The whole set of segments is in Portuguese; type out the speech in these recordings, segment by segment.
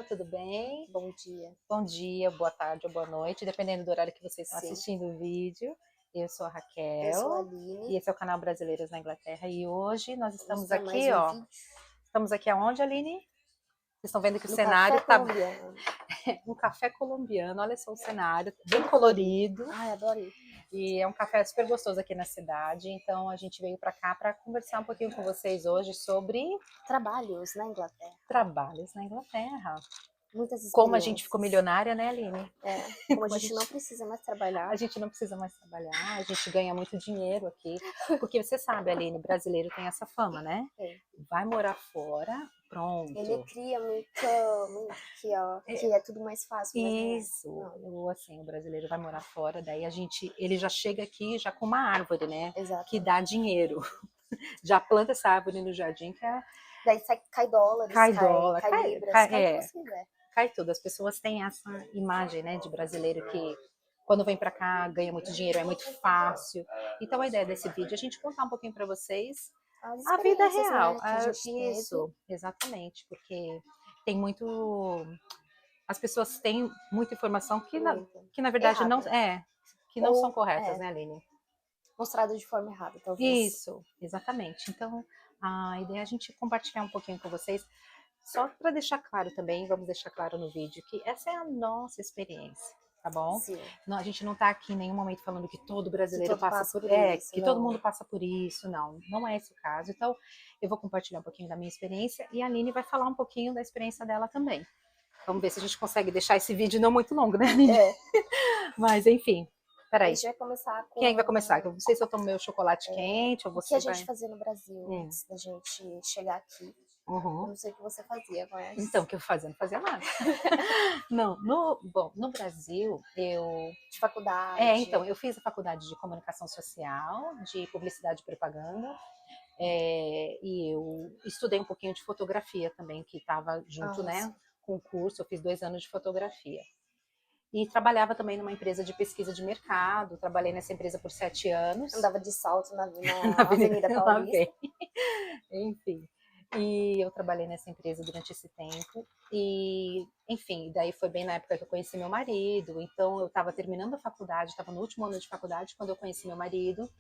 tudo bem? Bom dia. Bom dia, boa tarde ou boa noite, dependendo do horário que vocês estão Sim. assistindo o vídeo. Eu sou a Eu sou a Raquel Aline. e esse é o canal Brasileiras na Inglaterra. E hoje nós estamos Para mais aqui, um ó. vídeo Estamos aqui aonde, Aline? Vocês estão vendo que o no cenário Café tá Colombiano. um café colombiano. Olha só o cenário, bem colorido. Ai, adorei. E é um café super gostoso aqui na cidade. Então a gente veio para cá para conversar um pouquinho com vocês hoje sobre Trabalhos na Inglaterra. trabalhos na Inglaterra. Muitas experiências. Como a gente ficou milionária, né, Aline? Como a gente não precisa mais trabalhar. A gente não precisa mais trabalhar, a gente ganha muito dinheiro aqui. Porque você sabe, Aline, brasileiro tem essa fama, né? É. Vai morar fora, pronto. Ele cria muito que é tudo mais fácil. Isso, assim, o brasileiro vai morar fora, daí ele já chega aqui já com uma árvore, né? Exato. Que dá dinheiro. Já planta essa árvore no jardim que é... Daí cai dólares, cai dólar, cai libras, cai o que você quiser. Cai tudo. As pessoas têm essa imagem, né, de brasileiro que quando vem para cá ganha muito dinheiro, é muito fácil. Então a ideia desse vídeo é a gente contar um pouquinho para vocês a vida real. Né, que a gente Isso, exatamente, porque tem muito... As pessoas têm muita informação que na verdade errada. não são corretas, né, Aline? Mostrado de forma errada, talvez. Isso, exatamente. Então, a ideia é a gente compartilhar um pouquinho com vocês, só para deixar claro também, vamos deixar claro no vídeo, que essa é a nossa experiência, tá bom? Sim. Não, a gente não está aqui em nenhum momento falando que todo brasileiro passa por isso, que todo mundo passa por isso, não é esse o caso. Então, eu vou compartilhar um pouquinho da minha experiência e a Aline vai falar um pouquinho da experiência dela também. Vamos ver se a gente consegue deixar esse vídeo não muito longo, né, Aline? Mas, enfim. Peraí. A gente vai começar com... Quem vai começar? Eu não sei se eu tomo meu chocolate quente ou você vai... O que a gente fazia no Brasil antes da gente chegar aqui. Eu não sei o que você fazia, mas... Então, o que eu fazia? Não fazia nada. Não, no Brasil, eu... De faculdade. Então, eu fiz a faculdade de comunicação social, de publicidade e propaganda, e eu estudei um pouquinho de fotografia também, que estava junto, né, com o curso. Eu fiz 2 anos de fotografia. E trabalhava também numa empresa de pesquisa de mercado. Trabalhei nessa empresa por 7 anos. Andava de salto na Avenida Paulista. Enfim. E eu trabalhei nessa empresa durante esse tempo. E, enfim, daí foi bem na época que eu conheci meu marido. Então, eu estava terminando a faculdade, estava no último ano de faculdade quando eu conheci meu marido.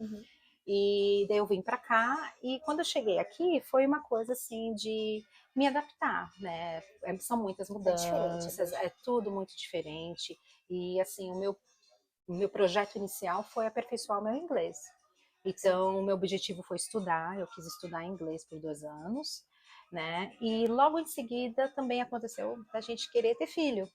E daí eu vim para cá, e quando eu cheguei aqui, foi uma coisa assim de me adaptar, né? São muitas mudanças, é tudo muito diferente. E assim, o meu projeto inicial foi aperfeiçoar o meu inglês. Então, o meu objetivo foi estudar, eu quis estudar inglês por 2 anos, né? E logo em seguida também aconteceu da gente querer ter filho.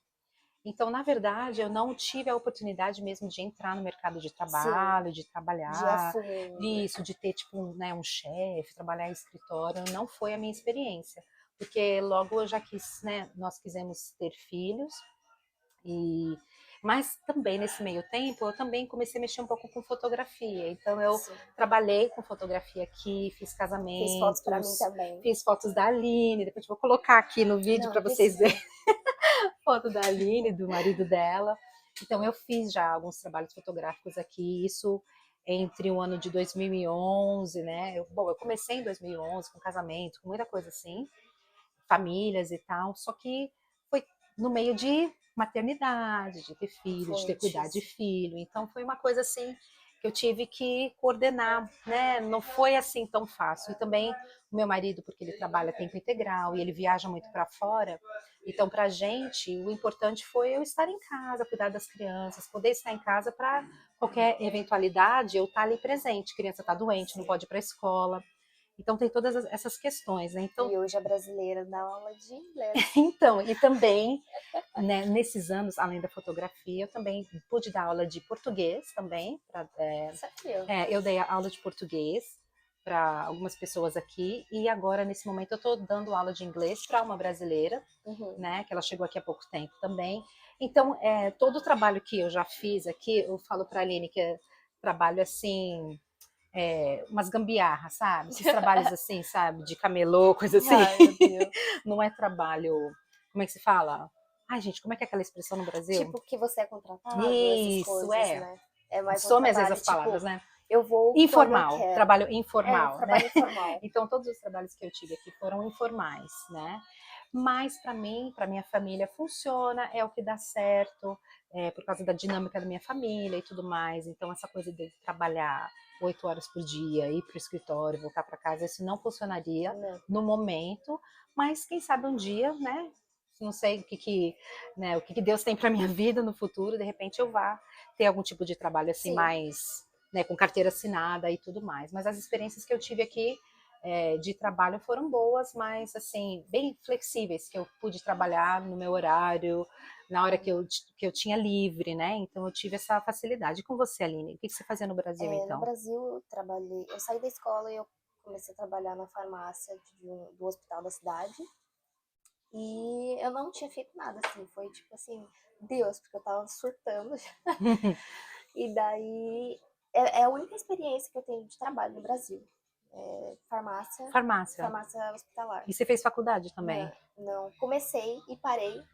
Então, na verdade, eu não tive a oportunidade mesmo de entrar no mercado de trabalho, de trabalhar, de ter tipo um chefe, trabalhar em escritório. Não foi a minha experiência, porque logo eu já quis, né? Nós quisemos ter filhos, mas também nesse meio tempo eu também comecei a mexer um pouco com fotografia. Então eu trabalhei com fotografia aqui, fiz casamentos, fiz fotos para mim também, fiz fotos da Aline. Depois eu vou colocar aqui no vídeo para vocês verem. Foto da Aline, do marido dela. Então eu fiz já alguns trabalhos fotográficos aqui, isso entre o ano de 2011, né? Eu comecei em 2011 com casamento, com muita coisa assim, famílias e tal, só que foi no meio de maternidade, de ter filho, de ter cuidado de filho. Então foi uma coisa assim que eu tive que coordenar, né? Não foi assim tão fácil. E também o meu marido, porque ele trabalha tempo integral e ele viaja muito para fora. Então, para a gente, o importante foi eu estar em casa, cuidar das crianças, poder estar em casa para qualquer eventualidade eu estar ali presente. A criança está doente, não pode ir para a escola. Então, tem todas essas questões, né? Então, e hoje a brasileira dá aula de inglês. Então, e também, né, nesses anos, além da fotografia, eu também pude dar aula de português também. Eu dei aula de português para algumas pessoas aqui, e agora, nesse momento, eu estou dando aula de inglês para uma brasileira, né, que ela chegou aqui há pouco tempo também. Então, todo o trabalho que eu já fiz aqui, eu falo para a Aline que é trabalho assim... umas gambiarras, sabe? Esses trabalhos assim, sabe? De camelô, coisa assim. Ai, meu Deus. Não é trabalho... Como é que se fala? Ai, gente, como é que é aquela expressão no Brasil? Tipo que você é contratado, Isso, essas coisas, né? É mais some às vezes as palavras, né? Eu vou informal, trabalho informal, trabalho né? informal. Então, todos os trabalhos que eu tive aqui foram informais, né? mas para mim, para minha família funciona, é o que dá certo, por causa da dinâmica da minha família e tudo mais. Então essa coisa de trabalhar 8 horas por dia, ir para o escritório, voltar para casa, isso não funcionaria no momento, mas quem sabe um dia, né? Não sei né, o que Deus tem para minha vida no futuro, de repente eu vá ter algum tipo de trabalho assim Sim. mais, né, com carteira assinada e tudo mais. Mas as experiências que eu tive aqui de trabalho foram boas, mas assim, bem flexíveis, que eu pude trabalhar no meu horário, na hora que eu tinha livre, né? Então eu tive essa facilidade. E com você, Aline, o que você fazia no Brasil, então? No Brasil eu trabalhei, eu saí da escola e eu comecei a trabalhar na farmácia do hospital da cidade. E eu não tinha feito nada, assim, foi tipo assim, Deus, porque eu tava surtando já. E daí, é a única experiência que eu tenho de trabalho no Brasil. Farmácia hospitalar. E você fez faculdade também? Não, comecei e parei,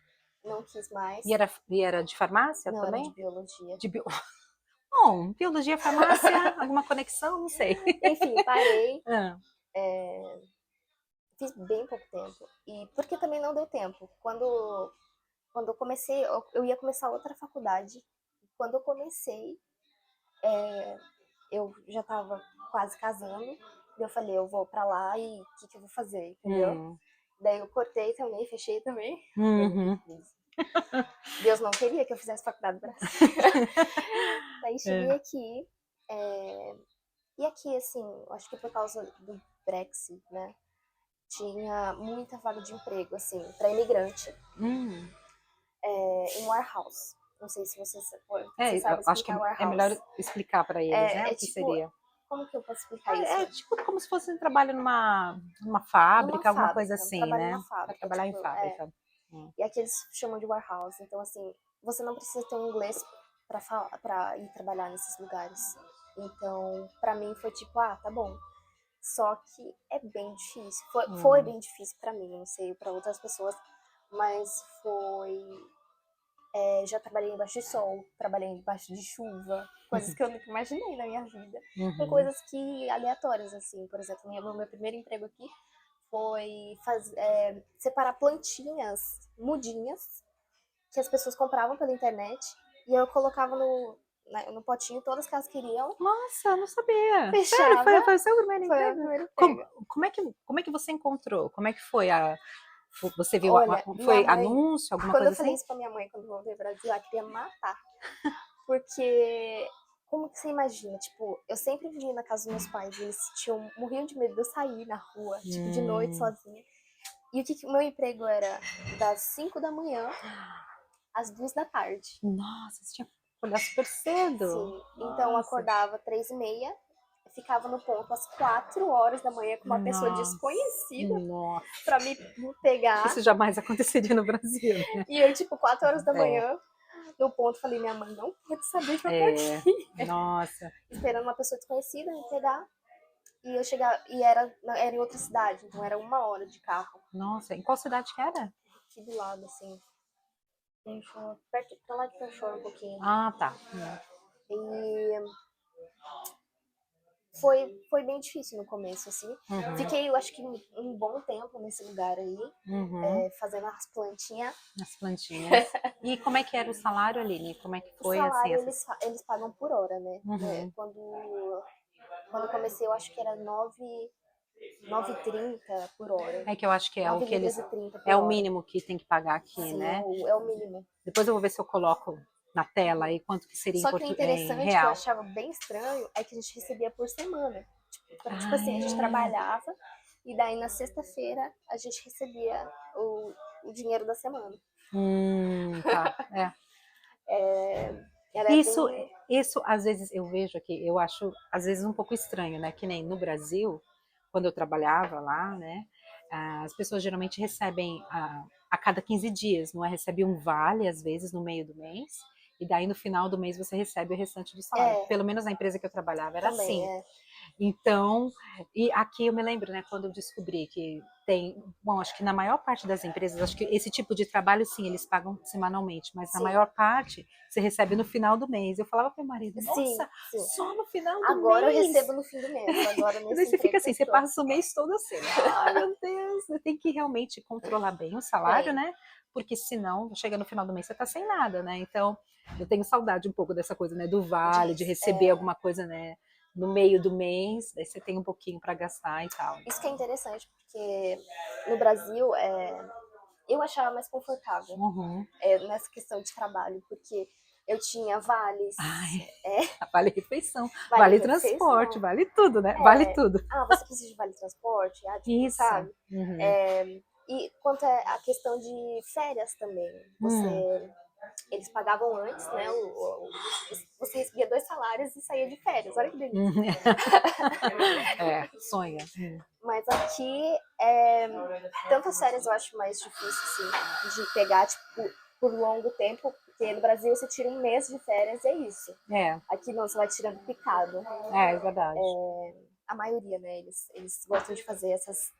não quis mais. E era de farmácia não, também? Não, era de biologia. Bom, biologia, farmácia, alguma conexão, não sei. Enfim, parei. Fiz bem pouco tempo. E porque também não deu tempo. Quando eu comecei, eu ia começar outra faculdade. Quando eu comecei, eu já tava quase casando. E eu falei, eu vou pra lá e o que eu vou fazer, entendeu? Daí eu cortei também, fechei também. Deus não queria que eu fizesse faculdade do Brasil. Daí cheguei aqui. E aqui, assim, acho que por causa do Brexit, né? Tinha muita vaga de emprego, assim, para imigrante. Em warehouse. Não sei se você sabe acho que warehouse. É melhor explicar para eles, né? O que tipo, seria. Como que eu posso explicar isso? É tipo como se fosse um trabalho numa fábrica, alguma coisa assim, né? Para trabalhar em fábrica. E aqui eles chamam de warehouse. Então, assim, você não precisa ter um inglês para ir trabalhar nesses lugares. Então, para mim foi tipo, tá bom. Só que é bem difícil. Foi bem difícil para mim, não sei, para outras pessoas, mas foi. Já trabalhei embaixo de sol, trabalhei embaixo de chuva, coisas que eu nunca imaginei na minha vida. Com coisas que aleatórias, assim. Por exemplo, meu primeiro emprego aqui foi separar plantinhas, mudinhas, que as pessoas compravam pela internet, e eu colocava no potinho todas que elas queriam. Nossa, eu não sabia. Fechava. Sério, foi o seu primeiro emprego? Foi o primeiro emprego. Como é que você encontrou? Como é que foi Você viu, foi anúncio, alguma coisa assim? Quando eu falei isso pra minha mãe, quando eu voltei pro Brasil, ela queria me matar. Porque, como que você imagina? Tipo, eu sempre vivia na casa dos meus pais, eles morriam de medo de eu sair na rua, tipo, de noite, sozinha. E o meu emprego era das 5 da manhã às 2 da tarde. Nossa, você tinha que acordar super cedo. Sim, então eu acordava 3h30, ficava no ponto às 4 horas da manhã com uma pessoa desconhecida pra me pegar. Isso jamais aconteceria no Brasil, né? E eu, tipo, 4 horas da manhã, no ponto, falei, minha mãe não pode saber que eu tô aqui. Nossa. Esperando uma pessoa desconhecida me pegar. E eu chegar, e era em outra cidade, então era 1 hora de carro. Nossa, em qual cidade que era? Aqui do lado, assim. Perto, pra lá de Penchor um pouquinho. Ah, tá. E foi bem difícil no começo, assim. Fiquei, eu acho que um bom tempo nesse lugar aí, fazendo as plantinhas. As plantinhas. E como é que era o salário, Aline? Como é que foi? O salário, assim, eles pagam por hora, né? Quando eu comecei, eu acho que era 9,30 por hora. É que eu acho que é o que eles... É o mínimo que tem que pagar aqui, Sim, né? É o mínimo. Depois eu vou ver se eu coloco na tela aí quanto que seria Só que o interessante, que eu achava bem estranho, é que a gente recebia por semana. Tipo assim, a gente trabalhava e daí na sexta-feira a gente recebia o dinheiro da semana. Tá, Era isso às vezes eu vejo aqui, eu acho às vezes um pouco estranho, né? Que nem no Brasil, quando eu trabalhava lá, né? As pessoas geralmente recebem a cada 15 dias, não é? Recebe um vale, às vezes, no meio do mês, e daí no final do mês você recebe o restante do salário. Pelo menos na empresa que eu trabalhava era também, assim. Então, e aqui eu me lembro, né, quando eu descobri que tem, bom, acho que na maior parte das empresas, acho que esse tipo de trabalho, sim, eles pagam semanalmente, mas na Sim. maior parte você recebe no final do mês. Eu falava para o meu marido, Sim, nossa, sim. só no final do Agora eu mês. recebo no fim do mês, agora E daí nesse você fica emprego que assim, eu você tô. passa o mês todo assim, ai meu Deus, você tem que realmente controlar bem o salário, né? Porque senão, chega no final do mês, você tá sem nada, né? Então, eu tenho saudade um pouco dessa coisa, né, do vale, de receber alguma coisa, né, no meio do mês, daí você tem um pouquinho para gastar e tal. Isso que é interessante, porque no Brasil eu achava mais confortável nessa questão de trabalho, porque eu tinha vales, Ai, vale refeição, vale vale transporte, refeição. vale tudo, né? Vale tudo. Você precisa de vale transporte? Tipo, Isso. sabe? E quanto a questão de férias também, eles pagavam antes, né? Você recebia 2 salários e saía de férias. Olha que delícia. Sonha. Mas aqui, tantas férias eu acho mais difícil, assim, de pegar, tipo, por longo tempo, porque no Brasil você tira um mês de férias e é isso. Aqui não, você vai tirando picado. É verdade. A maioria, né, eles gostam de fazer essas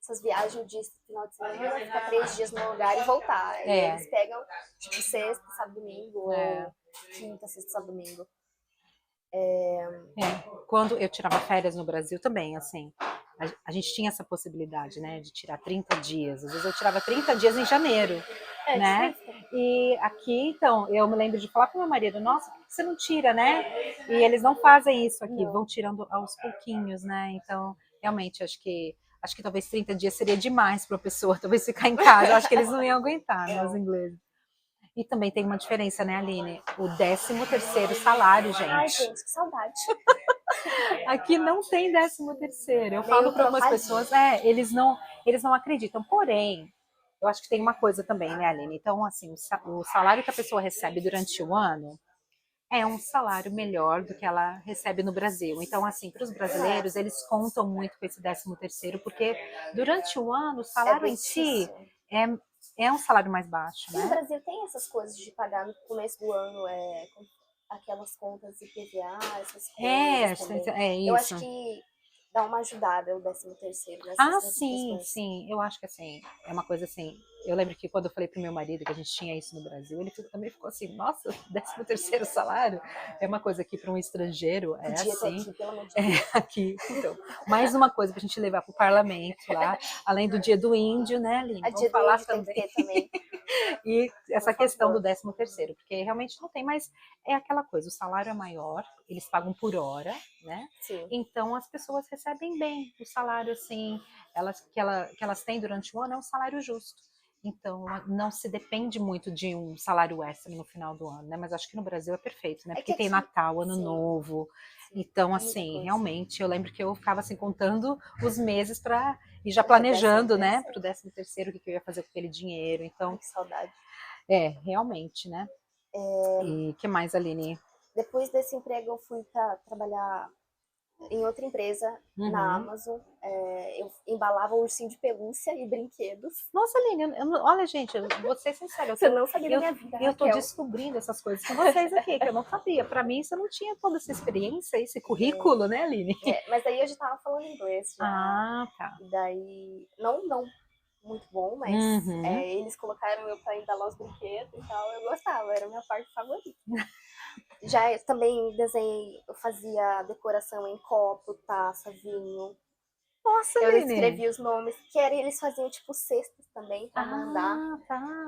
essas viagens de final de semana, ficar 3 dias no lugar e voltar. E aí eles pegam, tipo, sexta, sábado, domingo, ou quinta, sexta, sábado, domingo. Quando eu tirava férias no Brasil também, assim, a gente tinha essa possibilidade, né, de tirar 30 dias. Às vezes eu tirava 30 dias em janeiro, né? E aqui, então, eu me lembro de falar para o meu marido, nossa, por que você não tira, né? E eles não fazem isso aqui, vão tirando aos pouquinhos, né? Então, realmente, acho que talvez 30 dias seria demais para a pessoa, talvez ficar em casa. Eu acho que eles não iam aguentar, né, os ingleses. E também tem uma diferença, né, Aline? O 13º salário, gente. Ai, gente, que saudade. Aqui não tem 13º. Eu falo para algumas pessoas, eles não acreditam. Porém, eu acho que tem uma coisa também, né, Aline? Então, assim, o salário que a pessoa recebe durante o ano é um salário melhor do que ela recebe no Brasil. Então, assim, para os brasileiros, eles contam muito com esse 13º, porque durante o ano o salário em si é um salário mais baixo, né? E no Brasil tem essas coisas de pagar no começo do ano, aquelas contas de IPVA, essas coisas também. Isso. Eu acho que dá uma ajudada o 13º nessas questões. Sim. Eu acho que assim, é uma coisa assim. Eu lembro que quando eu falei pro meu marido que a gente tinha isso no Brasil, ele também ficou assim, nossa, 13º salário é uma coisa aqui para um estrangeiro, Podia assim. Ter aqui, pelo amor de Deus. Aqui, então, mais uma coisa pra gente levar pro parlamento lá, além do dia do índio, né, Aline? Vamos falar também. Tem que ter também. E essa questão do 13º, porque realmente não tem, mas é aquela coisa, o salário é maior, eles pagam por hora, né? Sim. Então as pessoas recebem bem o salário, assim, que elas têm durante o ano é um salário justo. Então não se depende muito de um salário extra no final do ano, né? Mas acho que no Brasil é perfeito, né? Porque tem Natal, Ano Novo. Então, assim, realmente, eu lembro que eu ficava assim contando os meses para ir já planejando, né, para o 13º, o que eu ia fazer com aquele dinheiro. Então, que saudade. Realmente, né? E que mais, Aline? Depois desse emprego, eu fui para trabalhar em outra empresa, na Amazon. Eu embalava ursinho de pelúcia e brinquedos. Nossa, Aline, olha, gente, eu vou ser sincera. Você não sabia da minha vida, Eu tô descobrindo essas coisas com vocês aqui, que eu não sabia. Para mim, você não tinha toda essa experiência, esse currículo, né, Aline? Mas daí eu já tava falando inglês já. Ah, tá. E daí, não muito bom, mas eles colocaram eu para embalar os brinquedos e tal. Eu gostava, era a minha parte favorita. Já também desenhei, eu fazia decoração em copo, taça, vinho. Nossa, eu Aline. escrevia os nomes, que eles faziam tipo cestas também para mandar. Tá.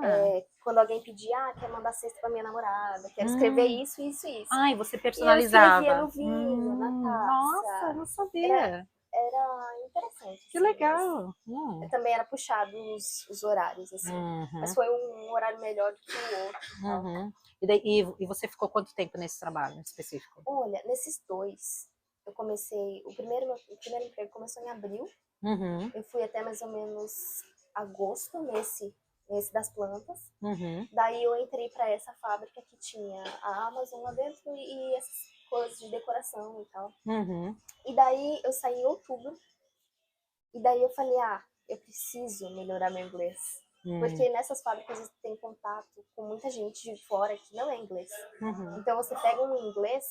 Quando alguém pedia, quer mandar cesta para minha namorada, quero escrever isso. Ai, você personalizava. E eu escrevia no vinho, na taça. Nossa, não sabia. Era interessante. Que legal. Também era puxado os horários, assim. Mas foi um horário melhor do que o outro. E você ficou quanto tempo nesse trabalho específico? Olha, nesses 2, eu comecei... O primeiro emprego começou em abril. Eu fui até mais ou menos agosto nesse das plantas. Daí eu entrei para essa fábrica que tinha a Amazon lá dentro e essas coisas de decoração e tal. E daí eu saí em outubro. E daí eu falei, eu preciso melhorar meu inglês. Porque nessas fábricas você tem contato com muita gente de fora que não é inglês. Uhum. Então você pega um inglês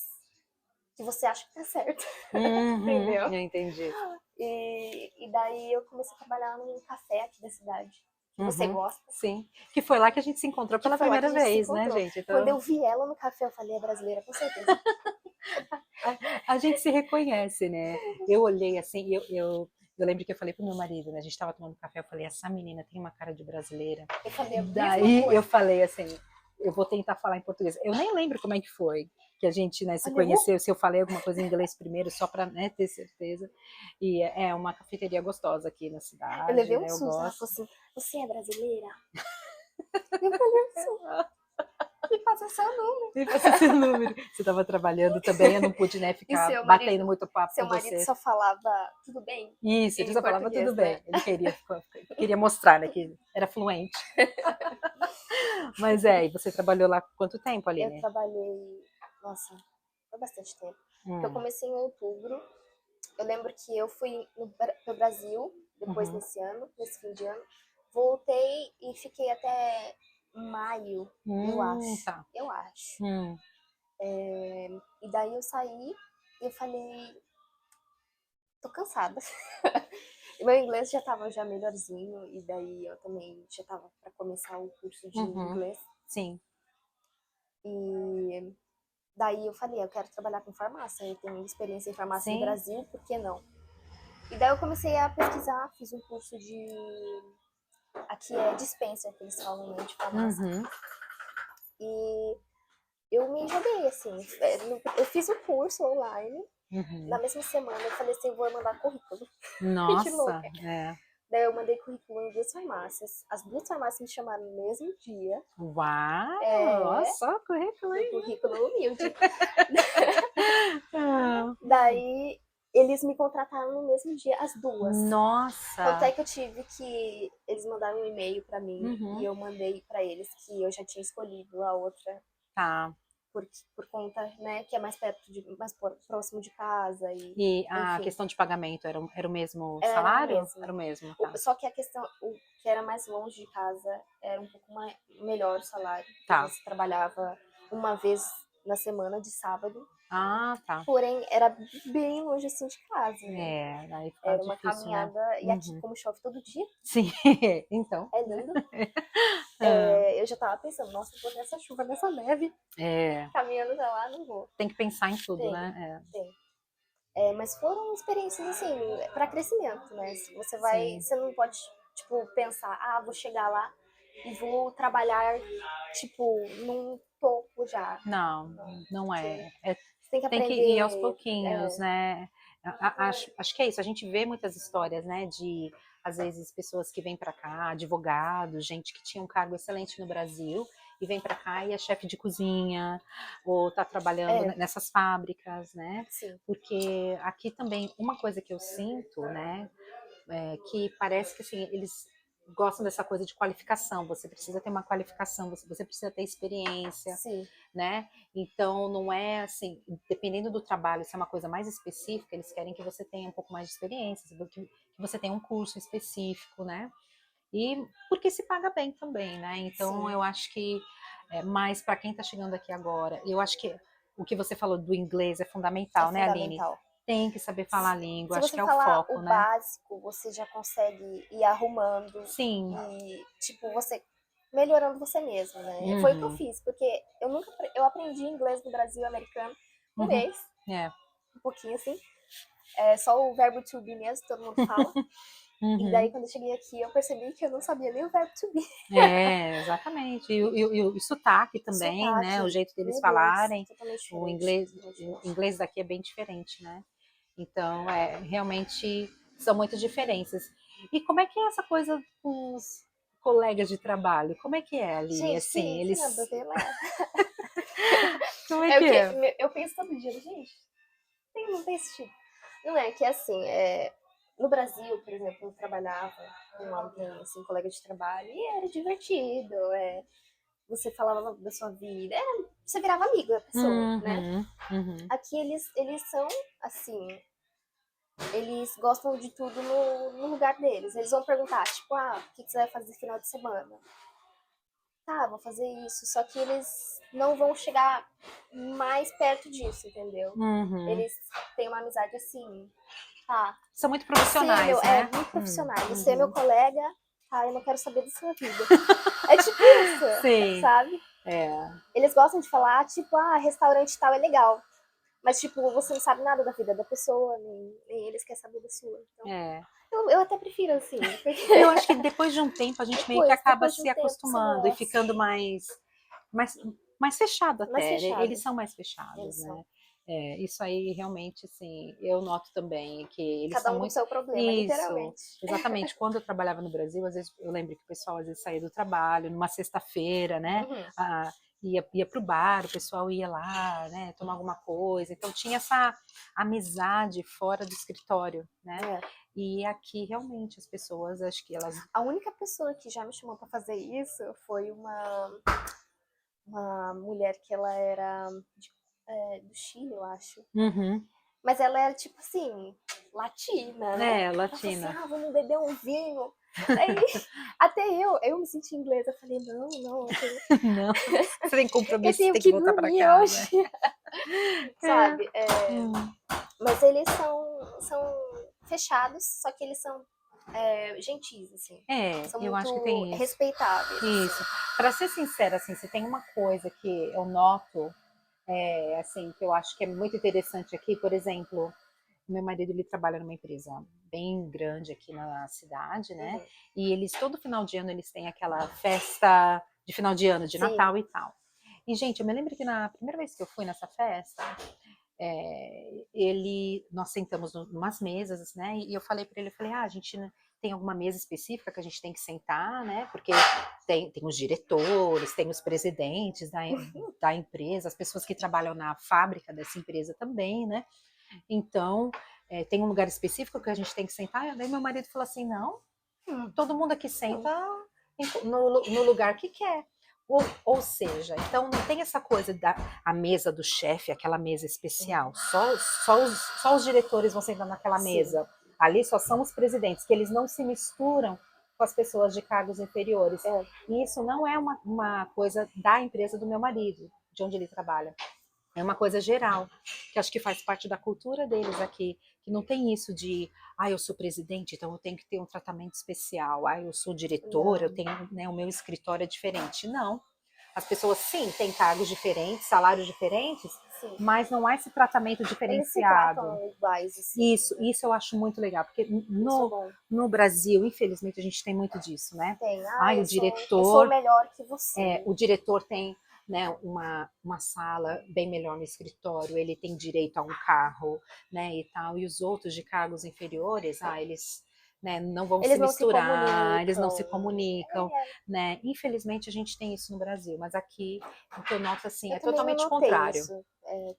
que você acha que tá certo, Uhum. entendeu? Eu entendi. E daí eu comecei a trabalhar num café aqui da cidade, que você Uhum. gosta, Sim. Que foi lá que a gente se encontrou que pela foi lá que primeira a gente se vez, né, encontrou. gente? Quando Então, eu vi ela no café, eu falei, é brasileira, com certeza. a gente se reconhece, né? Eu olhei assim, eu lembro que eu falei pro meu marido, né? A gente tava tomando café, eu falei, essa menina tem uma cara de brasileira. Eu falei a mesma Daí eu coisa. falei assim, eu vou tentar falar em português. Eu nem lembro como é que foi que a gente, né, se Olha, conheceu, se eu falei alguma coisa em inglês primeiro, só para, né, ter certeza. E é uma cafeteria gostosa aqui na eu cidade, levei um né? Eu susto, ela gosto. falou assim, você é brasileira? Eu falei assim, me passa seu número. E passa seu número. Você estava trabalhando também, eu não pude, né, E ficar batendo muito papo seu com marido você. só falava, tudo bem? Isso, ele Em só falava tudo português, bem. né? Ele queria mostrar, né, que era fluente. Mas e você trabalhou lá quanto tempo, Eu Aline? trabalhei, nossa, foi bastante tempo. Porque eu Hum. comecei em outubro. Eu lembro que eu fui pro Brasil, depois Uhum. nesse fim de ano. Voltei e fiquei até maio, eu acho. Tá. Eu acho. Hum. E daí eu saí e eu falei, tô cansada. Meu inglês já tava já melhorzinho e daí eu também já tava para começar o curso de Uhum. inglês. Sim. E daí eu falei, eu quero trabalhar com farmácia, eu tenho experiência em farmácia no Sim. Brasil, por que não? E daí eu comecei a pesquisar, fiz um curso de... Aqui é dispenser, que eles falam, né, de farmácia. Uhum. E eu me joguei, assim, eu fiz o curso online, na Uhum. mesma semana eu falei assim, vou mandar currículo. Que Nossa, louca. é. Daí eu mandei currículo em 2 farmácias. As 2 farmácias me chamaram no mesmo dia. Uau! Olha É, só o currículo meu aí. currículo humilde. Ah, Daí eles me contrataram no mesmo dia, as duas. Tanto nossa! é que eu tive que. Eles mandaram um e-mail pra mim e Uhum. eu mandei pra eles que eu já tinha escolhido a outra Tá. por conta, né, que é mais perto mais próximo de casa e E a enfim, questão de pagamento era o mesmo era o salário? mesmo. Era o mesmo, tá. Só que a questão, o que era mais longe de casa era um pouco melhor o salário. Tá. Você trabalhava uma vez na semana de sábado, Ah, tá. porém era bem longe assim de casa, né? É, aí ficava Era uma difícil, né? caminhada, e aqui, Uhum. como chove todo dia, Sim, então, é né? lindo. Ah, Eu já tava pensando, nossa, vou nessa chuva, nessa neve, é, caminhando até lá, não vou. tem que pensar em tudo, Tem, né? tem. Mas foram experiências assim, para crescimento, né? Sim. Você não pode, tipo, pensar, ah, vou chegar lá e vou trabalhar, tipo, num topo já. Não, Não, não porque é. você tem que Tem que ir aos aprender. pouquinhos, né? Acho que é isso. A gente vê muitas histórias, né? De, às vezes, pessoas que vêm para cá, advogados, gente que tinha um cargo excelente no Brasil e vem para cá e é chefe de cozinha ou está trabalhando É, nessas fábricas, né? sim, Porque aqui também, uma coisa que eu sinto, né? Que parece que assim, eles gostam dessa coisa de qualificação. Você precisa ter uma qualificação, você precisa ter experiência, sim, né? Então não é assim, dependendo do trabalho, se é uma coisa mais específica, eles querem que você tenha um pouco mais de experiência, que você tenha um curso específico, né? E porque se paga bem também, né? Então sim. eu acho que mais para quem está chegando aqui agora, eu acho que o que você falou do inglês é É fundamental, né, Aline? fundamental. Tem que saber falar a língua, Se acho você que é o falar o foco, né? básico, você já consegue ir arrumando Sim. e, tipo, você melhorando você mesmo, né? Foi o que eu Uhum. fiz, porque eu aprendi inglês no Brasil e americano um Uhum. mês, É. um pouquinho assim. É só o verbo to be mesmo, todo mundo fala. E daí, Uhum. quando eu cheguei aqui, eu percebi que eu não sabia nem o verbo to be. Exatamente. E o sotaque também, né? O Sotaque, jeito deles meu Deus, falarem. totalmente O diferente. inglês, Totalmente o diferente. inglês daqui é bem diferente, né? Então, realmente são muitas diferenças. E como é que é essa coisa com os colegas de trabalho? Como é que é, Aline? Gente, Assim, que nada a eles. ver, né? Como é É o que que é? eu penso todo dia, gente, não tem sentido. Não é que assim, no Brasil, por exemplo, eu trabalhava com alguém, assim, colega de trabalho, e era divertido, você falava da sua vida, você virava amigo da pessoa, né? Uhum, uhum. Aqui eles são, assim, eles gostam de tudo no lugar deles. Eles vão perguntar, tipo, o que você vai fazer no final de semana? Tá, vou fazer isso. Só que eles não vão chegar mais perto disso, entendeu? Uhum. Eles têm uma amizade assim, tá? São muito Você é profissionais, meu, né? muito profissional. Você é meu Uhum. colega, tá? Eu não quero saber da sua vida. É tipo isso, Sim, sabe? é. Eles gostam de falar, tipo, restaurante tal é legal. Mas, tipo, você não sabe nada da vida da pessoa, nem eles querem saber da sua. Então, É. eu até prefiro assim, Eu porque acho que depois de um tempo a gente meio que acaba depois de se um tempo, você, acostumando e nossa, ficando mais, mais fechado mais até. Eles fechado. são mais fechados, Eles são. né? É, isso aí realmente, assim, eu noto também que eles Cada são um com o muito. seu problema, Isso, literalmente. exatamente. Quando eu trabalhava no Brasil, às vezes eu lembro que o pessoal às vezes saía do trabalho numa sexta-feira, né? Uhum. Ia para o bar, o pessoal ia lá, né? Tomar alguma coisa. Então tinha essa amizade fora do escritório, né? É. E aqui realmente as pessoas, acho que elas. A única pessoa que já me chamou pra fazer isso foi uma mulher que ela era do Chile, eu acho. Uhum. Mas ela era tipo assim, latina, né? É, Ela falou assim, latina. vamos beber um vinho. Aí, até eu me senti inglesa. Eu falei, não, eu tenho, Não, você tem eu compromisso, você tenho tem que que voltar para dormir casa. hoje. É. Sabe? Hum. Mas eles são fechados, só que eles são gentis, assim. São Eu acho que muito tem isso. respeitáveis, assim. Isso. Para ser sincera, assim, se tem uma coisa que eu noto, assim, que eu acho que é muito interessante aqui, por exemplo, meu marido ele trabalha numa empresa bem grande aqui na cidade, né? Uhum. E eles todo final de ano eles têm aquela festa de final de ano, de Sim. Natal e tal. E gente, eu me lembro que na primeira vez que eu fui nessa festa, nós sentamos numas mesas, né? E eu falei para ele, eu falei, a gente tem alguma mesa específica que a gente tem que sentar, né? Porque tem os diretores, tem os presidentes da empresa, as pessoas que trabalham na fábrica dessa empresa também, né? Então, tem um lugar específico que a gente tem que sentar. E daí meu marido falou assim, não, todo mundo aqui senta no lugar que quer. Ou seja, então não tem essa coisa da a mesa do chefe, aquela mesa especial. Só os diretores vão sentar naquela Sim. mesa. Ali só são os presidentes, que eles não se misturam com as pessoas de cargos inferiores. É. E isso não é uma coisa da empresa do meu marido, de onde ele trabalha. É uma coisa geral, que acho que faz parte da cultura deles aqui, que não tem isso de, eu sou presidente, então eu tenho que ter um tratamento especial, eu sou diretor, eu Não. tenho, né, o meu escritório é diferente. Não. As pessoas, sim, têm cargos diferentes, salários diferentes, Sim. mas não há esse tratamento Eles se diferenciado. tratam iguais, assim. Isso eu acho muito legal, porque Isso é bom. no Brasil, infelizmente, a gente tem muito disso, né? Tem. Ai, Eu sou melhor que você. o diretor tem, né, uma sala bem melhor no escritório, ele tem direito a um carro, né, e tal, e os outros de cargos inferiores, eles, né, não vão se Eles não se misturar, eles não se comunicam. comunicam, né, infelizmente a gente tem isso no Brasil, mas aqui, o que eu noto, assim, Eu é também não totalmente notei contrário, isso.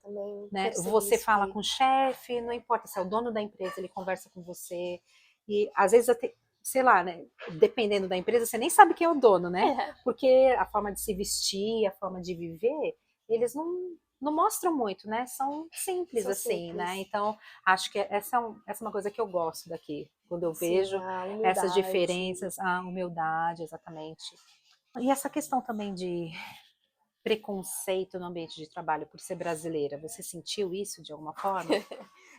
Também né, percebi você isso fala que. com o chefe, não importa se é o dono da empresa, ele conversa com você, e às vezes até, sei lá, né, dependendo da empresa, você nem sabe quem é o dono, né? Porque a forma de se vestir, a forma de viver, eles não mostram muito, né? São simples São assim, né? simples. Então, acho que essa é uma coisa que eu gosto daqui, quando eu Sim, vejo a essas humildade. diferenças, a humildade, exatamente. E essa questão também de preconceito no ambiente de trabalho por ser brasileira, você sentiu isso de alguma forma?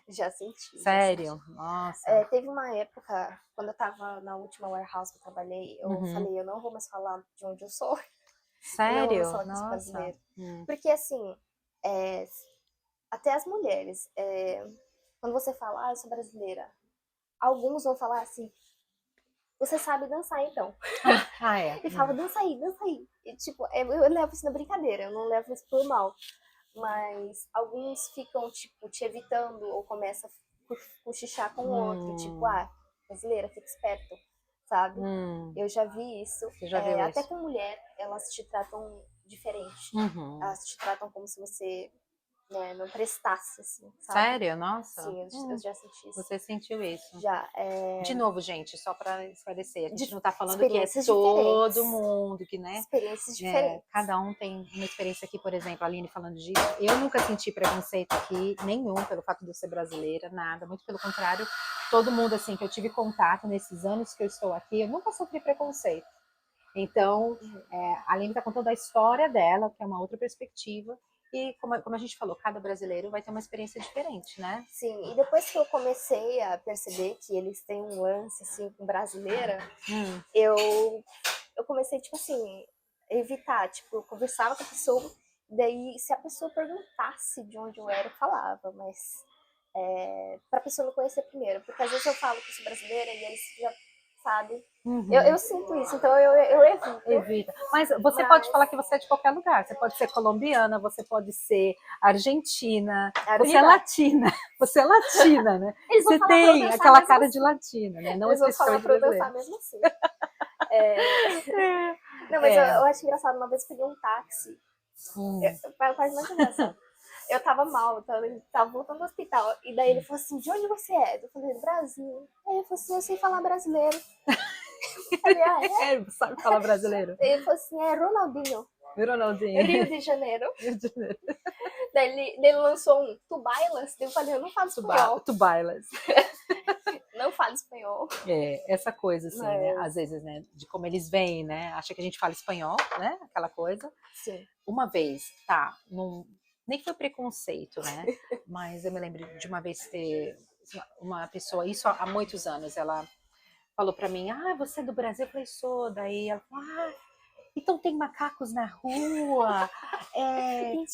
Já senti, já Sério? senti. Nossa. Teve uma época, quando eu tava na última warehouse que eu trabalhei, eu Uhum. falei, eu não vou mais falar de onde eu sou. Eu não vou mais Sério? falar com esse Nossa. brasileiro. Porque, assim, até as mulheres, quando você fala, eu sou brasileira, alguns vão falar assim, você sabe dançar então. É. E fala, dança aí, dança aí. E, tipo, eu levo isso na brincadeira, eu não levo isso por mal. Mas alguns ficam, tipo, te evitando ou começam a cochichar com o outro. Tipo, brasileira, fica esperto, sabe? Eu já vi isso. Você já viu Até isso? com mulher, elas te tratam diferente. Uhum. Elas te tratam como se você né, não prestasse, assim, sabe? Sério? Nossa. Sim, eu já senti isso. Você sentiu isso. Já, De novo, gente, só para esclarecer, a gente não está falando que é experiências todo diferentes. mundo, que, né? Experiências diferentes. Cada um tem uma experiência aqui, por exemplo, a Aline falando disso. Eu nunca senti preconceito aqui, nenhum, pelo fato de eu ser brasileira, nada. Muito pelo contrário, todo mundo assim que eu tive contato nesses anos que eu estou aqui, eu nunca sofri preconceito. Então, a Aline está contando a história dela, que é uma outra perspectiva. E como a gente falou, cada brasileiro vai ter uma experiência diferente, né? Sim, e depois que eu comecei a perceber que eles têm um lance assim com brasileira, eu comecei, tipo assim, evitar, tipo, eu conversava com a pessoa, daí se a pessoa perguntasse de onde eu era, eu falava, mas pra pessoa me conhecer primeiro, porque às vezes eu falo que eu sou brasileira e eles já sabem. Eu sinto isso, então eu evito. Evita. Mas você pode falar que você é de qualquer lugar. Você pode ser colombiana, você pode ser argentina, você é latina. Você é latina, né? Eles vão você falar pra eu tem dançar aquela mesmo cara assim. de latina, né? Não Eles vão falar especificamente pra eu brasileira. dançar mesmo assim. Não, mas eu acho engraçado, uma vez eu peguei um táxi. Faz mais engraçado. Eu tava mal, tava voltando do hospital. E daí ele falou assim, de onde você é? Eu falei, do Brasil. Aí ele falou assim, eu sei falar brasileiro. Eu falei, Sabe falar brasileiro? Ele falou assim, Ronaldinho. Ronaldinho. Rio de Janeiro. Daí ele lançou um, tu bailas? Eu falei, eu não falo espanhol. Tu bailas. Não falo espanhol. Essa coisa assim, né? Às vezes, né? De como eles vêm, né? Acha que a gente fala espanhol, né? Aquela coisa. Sim. Uma vez, nem foi preconceito, né? Mas eu me lembro de uma vez ter uma pessoa, isso há muitos anos, ela falou para mim, você é do Brasil? Eu falei, sou. Daí ela falou, então tem macacos na rua?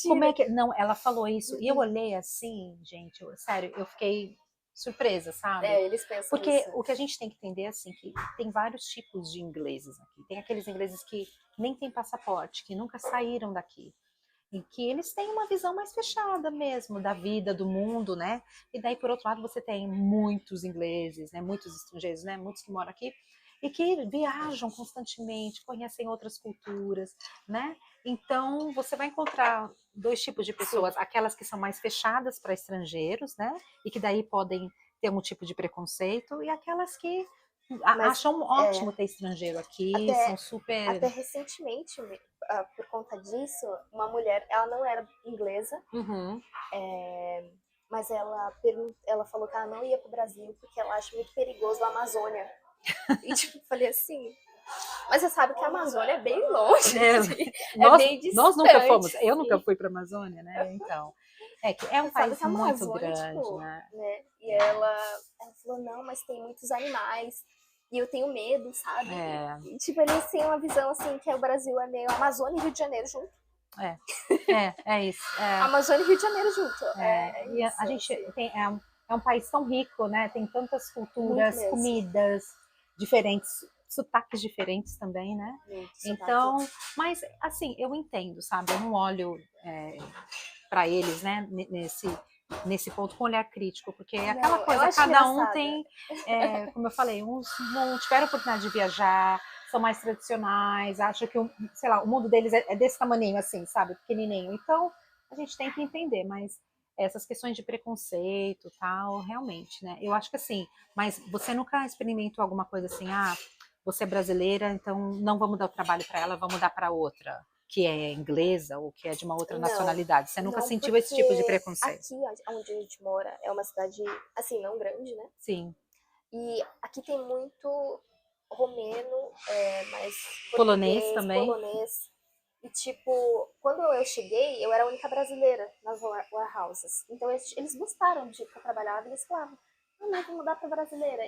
Como é que... Não, ela falou isso. E eu olhei assim, gente, sério, eu fiquei surpresa, sabe? Eles pensam porque isso. o que a gente tem que entender, assim, que tem vários tipos de ingleses aqui. Tem aqueles ingleses que nem têm passaporte, que nunca saíram daqui. Em que eles têm uma visão mais fechada mesmo da vida, do mundo, né? E daí, por outro lado, você tem muitos ingleses, né? Muitos estrangeiros, né? Muitos que moram aqui e que viajam constantemente, conhecem outras culturas, né? Então, você vai encontrar dois tipos de pessoas, aquelas que são mais fechadas para estrangeiros, né? E que daí podem ter um tipo de preconceito, e aquelas que acham ótimo ter estrangeiro aqui, são super... Até recentemente, por conta disso, uma mulher, ela não era inglesa, mas ela falou que ela não ia pro Brasil porque ela acha muito perigoso a Amazônia. E tipo, eu falei assim, mas você sabe que a Amazônia é bem longe, bem distante. Nós nunca fomos, eu nunca fui pra Amazônia, né? Então, que é um país muito grande, tipo, né? E ela falou, não, mas tem muitos animais, e eu tenho medo, sabe? E, tipo, eles têm uma visão assim, que o Brasil é meio Amazônia e Rio de Janeiro junto. É isso. Amazônia e Rio de Janeiro junto. E a gente tem, é um país tão rico, né? Tem tantas culturas, comidas diferentes, sotaques diferentes também, né? Então, mas assim, eu entendo, sabe? Eu não olho para eles, né? Nesse ponto com olhar crítico, porque é aquela coisa, cada um tem, como eu falei, uns não tiveram oportunidade de viajar, são mais tradicionais, acham que, sei lá, o mundo deles é desse tamaninho, assim, sabe, pequenininho. Então, a gente tem que entender, mas essas questões de preconceito, tal, realmente, né? Eu acho que assim, mas você nunca experimentou alguma coisa assim, você é brasileira, então não vamos dar o trabalho para ela, vamos dar para outra que é inglesa ou que é de uma outra nacionalidade. Você nunca sentiu esse tipo de preconceito? Aqui onde a gente mora é uma cidade, assim, não grande, né? Sim. E aqui tem muito romeno, mas polonês também. Polonês. E, tipo, quando eu cheguei, eu era a única brasileira nas warehouses. Então, eles gostaram de que eu trabalhava e eles falavam, não, vou mudar pra brasileira.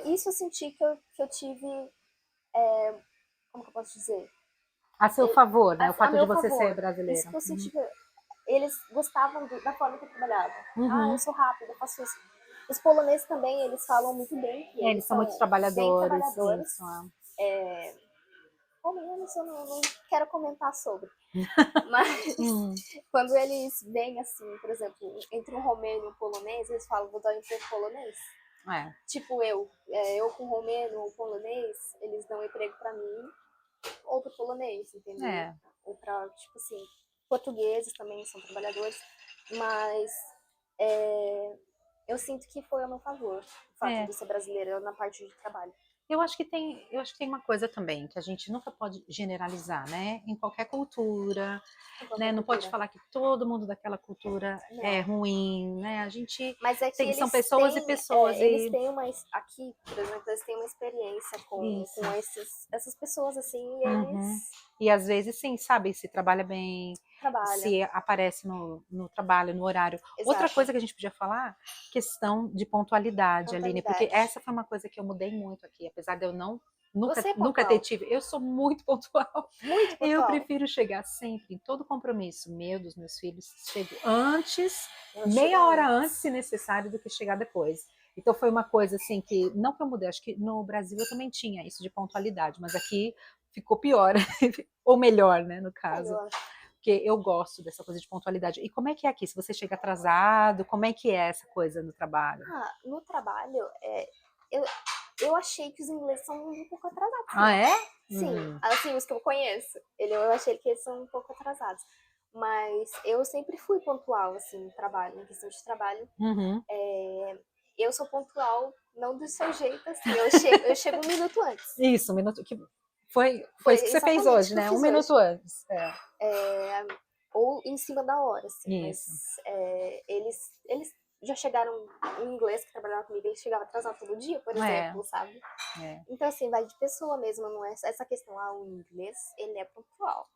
Isso eu senti que eu tive, como que eu posso dizer? A seu favor, né? O fato de você ser brasileira. Isso que eu senti que eles gostavam da forma que eu trabalhava. Eu sou rápida, eu faço isso. Os poloneses também, eles falam muito bem. Eles são muito trabalhadores. Isso, romenos eu não quero comentar sobre. Mas quando eles vêm assim, por exemplo, entre um romeno e um polonês, eles falam, vou dar um emprego polonês. Tipo eu com romeno ou polonês, eles dão emprego pra mim ou pro polonês, entendeu? Ou pra, tipo assim, portugueses também são trabalhadores, mas eu sinto que foi a meu favor o fato de ser brasileira na parte de trabalho. Eu acho que tem uma coisa também, que a gente nunca pode generalizar, né? Em qualquer cultura, né? Não pode falar que todo mundo daquela cultura é ruim, né? A gente Mas é que são pessoas e pessoas. Eles têm aqui, por exemplo, eles têm uma experiência com essas pessoas, assim, e eles... E às vezes, sim, sabe, se trabalha bem, Trabalha. se aparece no trabalho, no horário. Exato. Outra coisa que a gente podia falar, questão de pontualidade, Aline, porque essa foi uma coisa que eu mudei muito aqui, apesar de eu nunca ter tido. Eu sou muito pontual. Muito pontual. Eu prefiro chegar sempre, em todo compromisso dos meus filhos, chego antes, meia hora antes, se necessário, do que chegar depois. Então foi uma coisa assim que, não que eu mudei, acho que no Brasil eu também tinha isso de pontualidade, mas aqui ficou pior, ou melhor, né, no caso. Porque eu gosto dessa coisa de pontualidade. E como é que é aqui? Se você chega atrasado, como é que é essa coisa no trabalho? No trabalho, eu achei que os ingleses são um pouco atrasados. Ah, é? Sim, assim, os que eu conheço. Eu achei que eles são um pouco atrasados. Mas eu sempre fui pontual, assim, no trabalho, em questão de trabalho. Eu sou pontual, não do seu jeito, assim, eu chego 1 minuto antes. Isso, 1 minuto. Foi isso que você fez hoje, né? 1 minuto antes. Ou em cima da hora, assim. Isso. Mas eles já chegaram, em inglês, que trabalhava comigo, ele chegava atrasado todo dia, por exemplo, sabe? Então, assim, vai de pessoa mesmo, não é essa questão, o inglês, ele é pontual.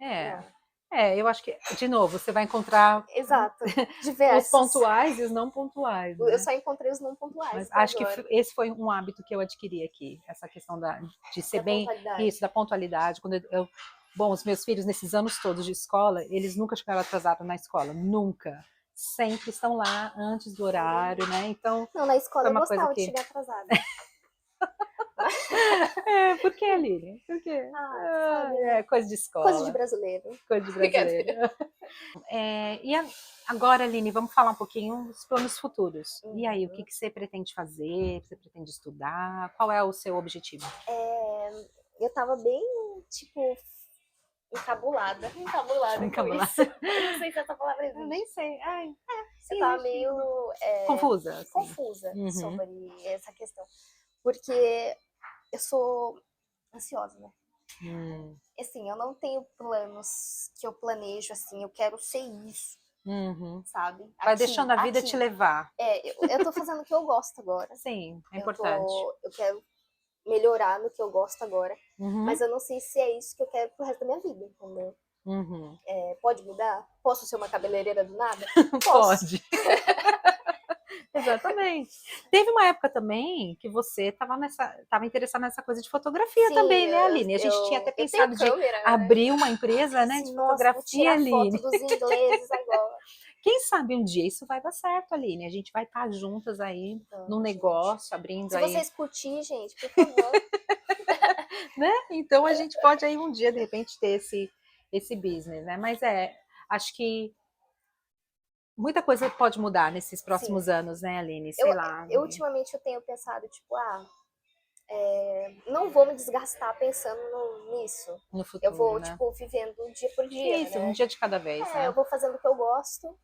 Eu acho que, de novo, você vai encontrar diversos. Os pontuais e os não pontuais. Né? Eu só encontrei os não pontuais. Mas acho que esse foi um hábito que eu adquiri aqui, essa questão de ser bem isso, da pontualidade. Quando os meus filhos, nesses anos todos de escola, eles nunca chegaram atrasados na escola, nunca. Sempre estão lá antes do horário, né? Então, não, na escola eu gostava de chegar atrasada. Por que, Aline? Por quê? Coisa de escola. Coisa de brasileiro. Coisa de brasileiro. E agora, Aline, vamos falar um pouquinho dos planos futuros. E aí, o que você pretende fazer? Você pretende estudar? Qual é o seu objetivo? Eu tava bem, tipo, encabulada. Encabulada. Eu não sei se essa palavra existe. Eu nem sei. Eu tava meio... confusa. Assim. Confusa sobre essa questão. Porque eu sou ansiosa, né? Assim, eu não tenho planos que eu planejo, assim, eu quero ser isso, sabe? Vai deixando a vida te levar. Eu tô fazendo o que eu gosto agora. Sim, é importante. Eu quero melhorar no que eu gosto agora, mas eu não sei se é isso que eu quero pro resto da minha vida, entendeu? Pode mudar? Posso ser uma cabeleireira do nada? Pode. Exatamente. Teve uma época também que você estava interessada nessa coisa de fotografia. Sim, também, né, Aline? A gente tinha até pensado de abrir uma empresa, né, de fotografia, Aline. Foto dos ingleses agora. Quem sabe um dia isso vai dar certo, Aline. A gente vai estar juntas aí num negócio, abrindo aí. Se vocês curtirem, gente, por favor. Né? Então a gente pode aí um dia, de repente, ter esse business, né? Mas acho que muita coisa pode mudar nesses próximos anos, né, Aline? Sei lá. Ultimamente eu tenho pensado, tipo, não vou me desgastar pensando nisso. No futuro, eu vou, né? tipo, vivendo dia por dia. Isso, né? Um dia de cada vez, né? Eu vou fazendo o que eu gosto.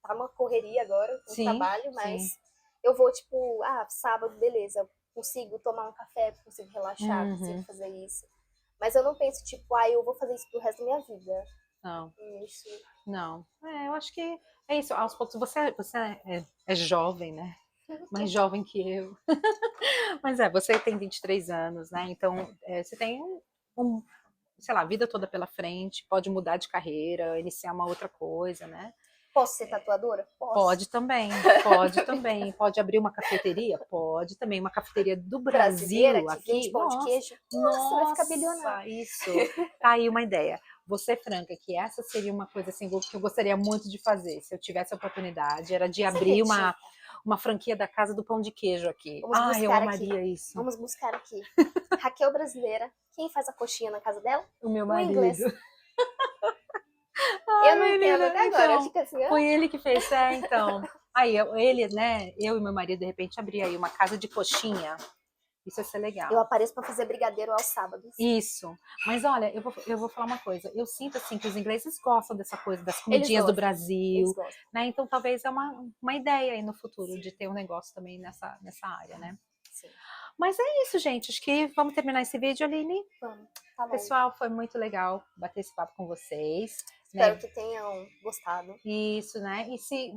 Tá uma correria agora no trabalho, mas eu vou, tipo, sábado, beleza, consigo tomar um café, consigo relaxar, consigo fazer isso. Mas eu não penso, tipo, eu vou fazer isso pro resto da minha vida. Não. Isso. Não. Eu acho que é isso. Aos poucos, você é jovem, né? Mais jovem que eu. Mas você tem 23 anos, né? Então, você tem sei lá, a vida toda pela frente, pode mudar de carreira, iniciar uma outra coisa, né? Posso ser tatuadora? Posso. Pode também, pode também. Pode abrir uma cafeteria? Pode também. Uma cafeteria do Brasil aqui. Pão de queijo? Nossa, vai ficar bilionária. Isso. Tá aí uma ideia. Você, Franca, que essa seria uma coisa assim que eu gostaria muito de fazer, se eu tivesse a oportunidade, era de abrir uma franquia da Casa do Pão de Queijo aqui. Eu amaria isso. Vamos buscar aqui. Raquel brasileira, quem faz a coxinha na casa dela? O meu marido. O inglês. Eu não entendo até agora, fica assim. Foi ele que fez, então. Aí ele, né, eu e meu marido, de repente, abri aí uma casa de coxinha. Isso ia ser legal. Eu apareço para fazer brigadeiro aos sábados. Isso. Mas olha, eu vou falar uma coisa. Eu sinto assim que os ingleses gostam dessa coisa, das Eles comidinhas do gostam, eles Brasil, gostam. né? Então talvez é uma ideia aí no futuro de ter um negócio também nessa área, né? Sim. Mas é isso, gente. Acho que vamos terminar esse vídeo, Aline. Vamos, tá bom. Pessoal, foi muito legal bater esse papo com vocês. Espero Né? que tenham gostado. Isso, né? E se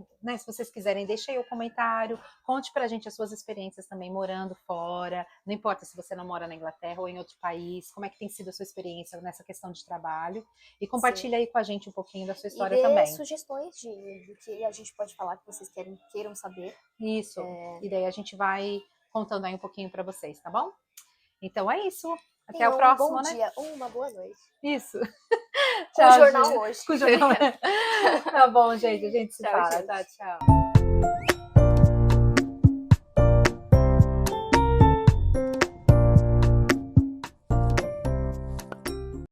vocês quiserem, deixa aí o comentário, conte pra gente as suas experiências também morando fora, não importa se você não mora na Inglaterra ou em outro país, como é que tem sido a sua experiência nessa questão de trabalho, e compartilha aí com a gente um pouquinho da sua história e dê também. sugestões do que a gente pode falar que vocês queiram saber. Isso, e daí a gente vai contando aí um pouquinho pra vocês, tá bom? Então é isso, até o próximo, bom né? dia ou uma boa noite. Isso. Com o jornal hoje. Com o jornal. Tá bom, gente, a gente se Tchau, fala. gente. Tá, tchau.